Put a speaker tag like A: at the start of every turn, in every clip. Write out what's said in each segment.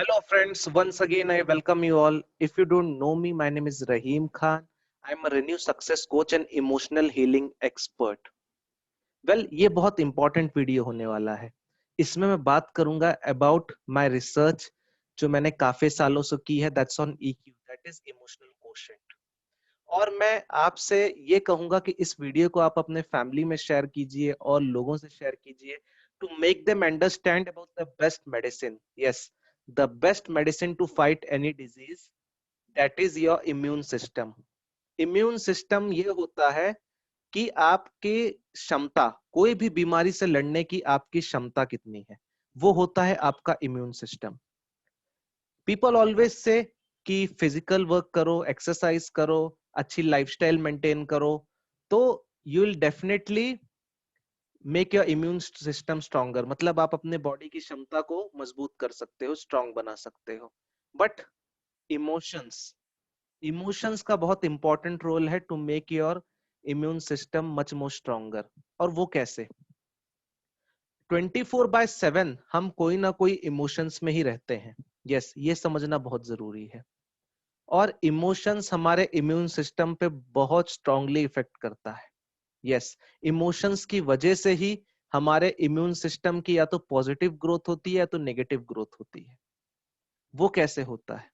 A: Hello, friends. Once again, I welcome you all. If you don't know me, my name is Rahim Khan. I'm a Renew Success Coach and Emotional Healing Expert. ये बहुत important video होने वाला है. इसमें मैं बात करूंगा about my research जो मैंने काफी सालों से की है. That's on EQ, that is emotional quotient. और मैं आपसे ये कहूंगा कि इस वीडियो को आप अपने फैमिली में शेयर कीजिए और लोगों से शेयर कीजिए to make them understand about the best medicine. Yes, the best medicine to fight any disease, that is your immune system. Immune system ये होता है कि आपकी क्षमता, कोई भी बीमारी से लड़ने की आपकी क्षमता कितनी है, वो होता है आपका immune system. People always say कि फिजिकल वर्क करो, एक्सरसाइज करो, अच्छी लाइफस्टाइल मेंटेन करो, तो you will definitely make your immune system stronger. मतलब आप अपने बॉडी की क्षमता को मजबूत कर सकते हो, स्ट्रॉन्ग बना सकते हो. बट इमोशंस, इमोशंस का बहुत इंपॉर्टेंट रोल है to make your immune system much more stronger. और वो कैसे? 24/7 हम कोई ना कोई इमोशंस में ही रहते हैं. यस, ये समझना बहुत जरूरी है. और इमोशंस हमारे इम्यून सिस्टम पे बहुत स्ट्रांगली इफेक्ट करता है. यस, इमोशंस की वजह से ही हमारे इम्यून सिस्टम की या तो पॉजिटिव ग्रोथ होती है या तो नेगेटिव ग्रोथ होती है. वो कैसे होता है?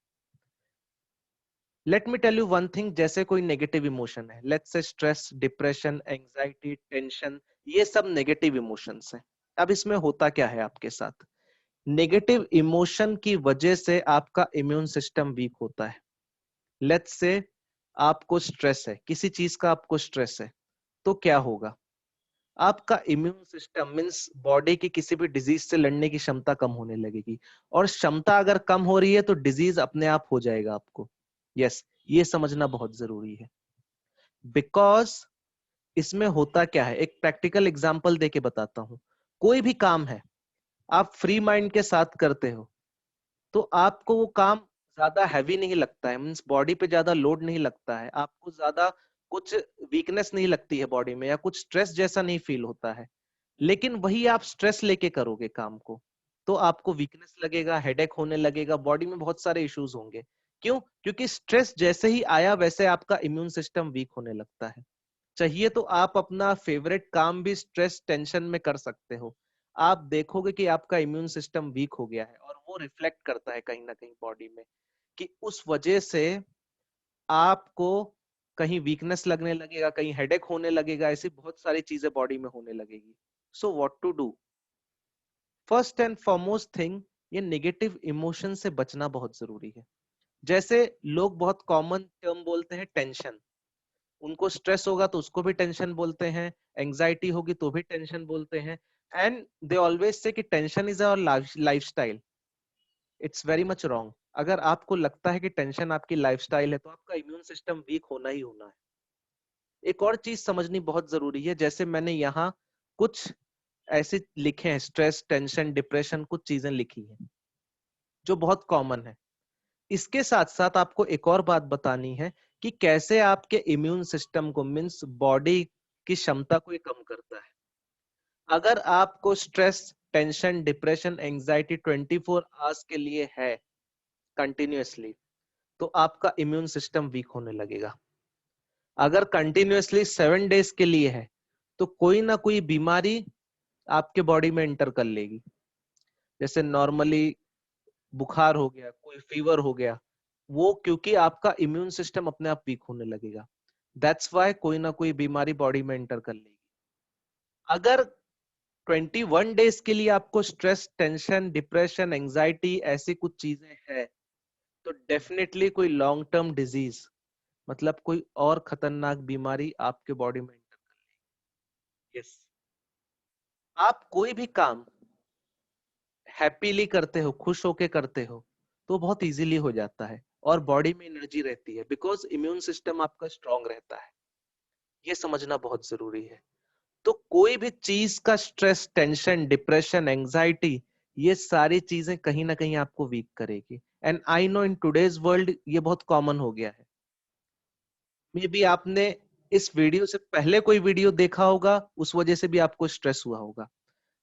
A: Let me tell you one thing. जैसे कोई नेगेटिव इमोशन है, let's say stress, depression, anxiety, tension, ये सब नेगेटिव इमोशंस हैं. अब इसमें होता क्या है आपके साथ? नेगेटिव इमोशन की वजह से आपका इम्यून सिस्टम वीक होता है. लेट्स से आपको स्ट्रेस है, किसी चीज का आपको स्ट्रेस है, तो क्या होगा? आपका इम्यून सिस्टम मींस बॉडी की किसी भी डिजीज से लड़ने की क्षमता कम होने लगेगी. और क्षमता अगर कम हो रही है तो डिजीज अपने आप हो जाएगा आपको. यस, ये समझना बहुत जरूरी है. बिकॉज इसमें होता क्या है, एक प्रैक्टिकल एग्जांपल देके बताता हूं. कोई भी काम है, आप फ्री माइंड के साथ करते हो तो आपको वो काम ज्यादा हैवी नहीं लगता है. मीन्स बॉडी पे ज्यादा लोड नहीं लगता है, आपको ज्यादा कुछ वीकनेस नहीं लगती है बॉडी में, या कुछ स्ट्रेस जैसा नहीं फील होता है. लेकिन वही आप स्ट्रेस लेके करोगे काम को, तो आपको वीकनेस लगेगा, हेडेक होने लगेगा, बॉडी में बहुत सारे इश्यूज होंगे. क्यों? क्योंकि स्ट्रेस जैसे ही आया वैसे आपका इम्यून सिस्टम वीक होने लगता है. चाहिए तो आप अपना फेवरेट काम भी स्ट्रेस टेंशन में कर सकते हो. आप देखोगे कि आपका इम्यून सिस्टम वीक हो गया है, और वो रिफ्लेक्ट करता है कहीं ना कहीं बॉडी में, कि उस वजह से आपको कहीं वीकनेस लगने लगेगा, कहीं हेडेक होने लगेगा, ऐसी बहुत सारी चीजें बॉडी में होने लगेगी. So what to do? First and foremost thing, ये नेगेटिव इमोशन से बचना बहुत जरूरी है. जैसे लोग बहुत कॉमन टर्म बोलते हैं, टेंशन. उनको स्ट्रेस होगा तो उसको भी टेंशन बोलते हैं, एंजाइटी होगी तो भी टेंशन बोलते हैं. एंड दे ऑलवेज से कि tension is our lifestyle. It's very much wrong. अगर आपको लगता है कि टेंशन आपकी लाइफस्टाइल है तो आपका इम्यून सिस्टम वीक होना ही होना है. एक और चीज समझनी बहुत जरूरी है. जैसे मैंने यहाँ कुछ ऐसे लिखे हैं, स्ट्रेस, टेंशन, डिप्रेशन, कुछ चीजें लिखी हैं जो बहुत कॉमन है. इसके साथ साथ आपको एक और बात बतानी है कि कैसे आपके इम्यून सिस्टम को, मींस बॉडी की क्षमता को ये कम करता है. अगर आपको stress, tension, depression, anxiety 24 hours के लिए है कंटिन्यूअसली, तो आपका इम्यून सिस्टम वीक होने लगेगा. अगर कंटिन्यूअसली 7 डेज के लिए है तो कोई ना कोई बीमारी आपके बॉडी में एंटर कर लेगी. जैसे नॉर्मली बुखार हो गया, कोई फीवर हो गया, वो क्योंकि आपका इम्यून सिस्टम अपने आप वीक होने लगेगा. दैट्स वाई कोई ना कोई बीमारी बॉडी में एंटर कर लेगी. अगर 21 डेज के लिए आपको स्ट्रेस, टेंशन, डिप्रेशन, एंजाइटी ऐसी कुछ चीजें हैं, तो डेफिनेटली कोई लॉन्ग टर्म डिजीज, मतलब कोई और खतरनाक बीमारी आपके बॉडी में एंटर कर लेगी. यस, आप कोई भी काम हैप्पीली करते हो, खुश होके करते हो, तो बहुत इजीली हो जाता है और बॉडी में एनर्जी रहती है, बिकॉज इम्यून सिस्टम आपका स्ट्रांग रहता है. ये समझना बहुत जरूरी है. तो कोई भी चीज का स्ट्रेस, टेंशन, डिप्रेशन, एंजाइटी, ये सारी चीजें कहीं ना कहीं आपको वीक करेगी. And I know in today's world ये बहुत कॉमन हो गया है. मे बी आपने इस वीडियो से पहले कोई वीडियो देखा होगा, उस वजह से भी आपको स्ट्रेस हुआ होगा.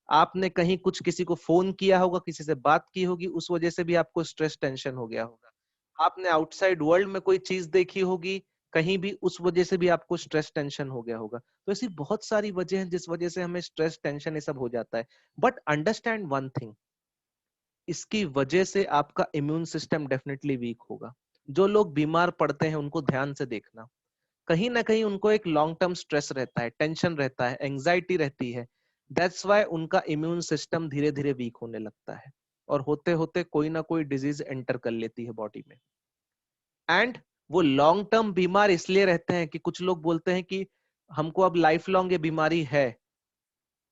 A: आपने कहीं कुछ किसी को फोन किया होगा, किसी से बात की होगी, उस वजह से भी आपको स्ट्रेस टेंशन हो गया होगा। आपने आउटसाइड वर्ल्ड में कोई चीज देखी होगी कहीं भी, उस वजह से भी आपको स्ट्रेस टेंशन हो गया होगा। तो ऐसी बहुत सारी वजह हैं जिस वजह से हमें स्ट्रेस टेंशन ये सब हो जाता है। बट अंडरस्टैंड वन थिंग, इसकी वजह से आपका इम्यून सिस्टम डेफिनेटली वीक होगा। जो लोग बीमार पड़ते हैं उनको ध्यान से देखना, कहीं ना कहीं उनको एक लॉन्ग टर्म स्ट्रेस रहता है, टेंशन रहता है, एंजाइटी रहती है। दैट्स वाई उनका इम्यून सिस्टम धीरे धीरे वीक होने लगता है, और होते होते कोई ना कोई डिजीज एंटर कर लेती है बॉडी में। एंड वो लॉन्ग टर्म बीमार इसलिए रहते हैं कि कुछ लोग बोलते हैं कि हमको अब लाइफ लॉन्ग ये बीमारी है।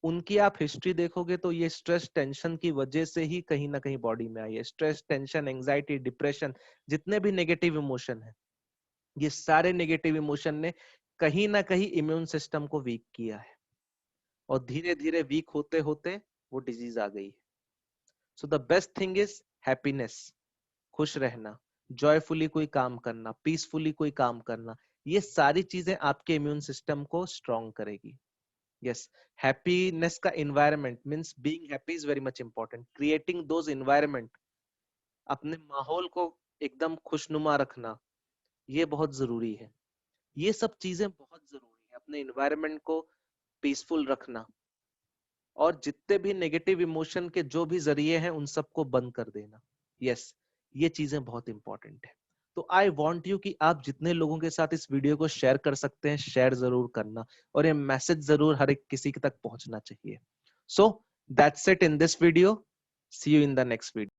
A: उनकी आप हिस्ट्री देखोगे तो ये स्ट्रेस टेंशन की वजह से ही कहीं ना कहीं बॉडी में आई है। स्ट्रेस, टेंशन, एंजाइटी, डिप्रेशन, जितने भी नेगेटिव इमोशन है, ये सारे नेगेटिव इमोशन ने कहीं ना कहीं इम्यून सिस्टम को वीक किया है, और धीरे धीरे वीक होते होते वो डिजीज आ गई है। So the best thing is happiness, खुश रहना, जॉयफुली कोई काम करना, पीसफुली कोई काम करना। ये सारी चीजें आपके इम्यून सिस्टम को स्ट्रॉन्ग करेगी। यस, हैप्पीनेस का environment means being happy is very much important. Creating those environment, अपने माहौल को एकदम खुशनुमा रखना, ये बहुत जरूरी है। ये सब चीजें बहुत जरूरी है, अपने एनवायरनमेंट को पीसफुल रखना, और जितने भी नेगेटिव इमोशन के जो भी जरिए हैं उन सबको बंद कर देना। यस, ये चीजें बहुत इंपॉर्टेंट है। तो आई वांट यू कि आप जितने लोगों के साथ इस वीडियो को शेयर कर सकते हैं शेयर जरूर करना, और ये मैसेज जरूर हर एक किसी तक पहुंचना चाहिए। So that's it in this video, see you in the next video.